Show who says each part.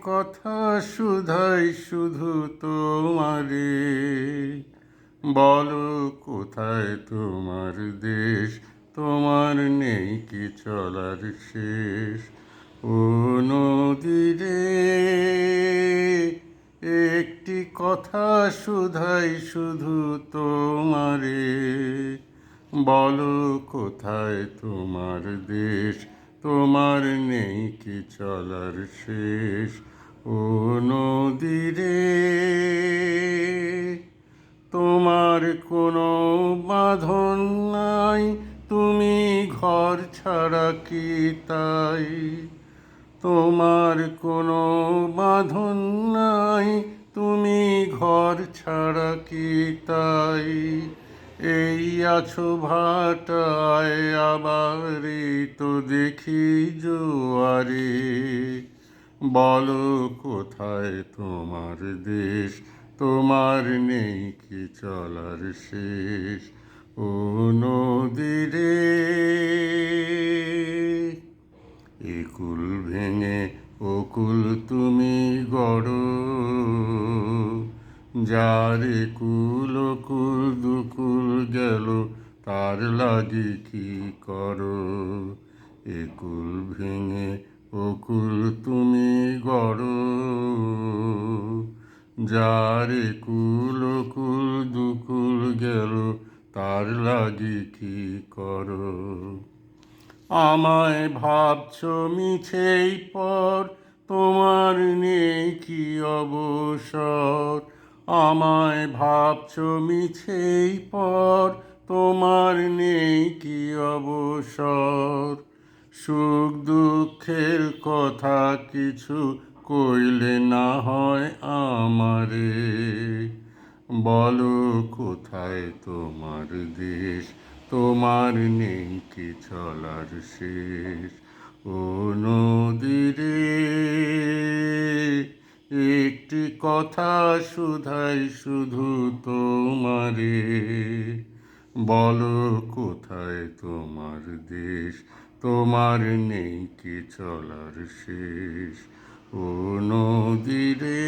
Speaker 1: কথা শুধাই শুধু তোমারে, বলো কোথায় তোমার দেশ, তোমার নেই কি চলার শেষ। ও নদীরে একটি কথা শুধাই শুধু তোমারে, বলো কোথায় তোমার দেশ, তোমার নেই কি চলার শেষ। ও নদীরে তোমার কোনো বাঁধন নাই, তুমি ঘর ছাড়া কি তাই। তোমার কোনো বাঁধন নাই, তুমি ঘর ছাড়া কি তাই। এই আছো ভাটায় আবারই তো দেখি জোয়ারে, বলো কোথায় তোমার দেশ, তোমার নেই কি চলার শেষ। ও নদীরে একুল ভেঙে ওকুল তুমি গড়ো, যার একুল ওকুল দুকুল গেল তার লাগি কি করো। একুল ভেঙে ওকুল তুমি গড়ো, যার একুল ওকুল দুকুল গেল তার লাগি কি করো। আমায় ভাবছো মিছেই পর, তোমার নেই কি অবসর। আমায় ভাবছো মিছেই পর, তোমার নেই কি অবসর। সুখ দুঃখের কথা কিছু কইলে না হয় আমারে, বলো কোথায় তোমার দেশ, তোমার নেই কি চলার শেষ। ও নদীরে একটি কথা শুধাই শুধু তোমারে, বলো কোথায় তোমার দেশ, তোমার নেই কি চলার শেষ। ও নদীরে।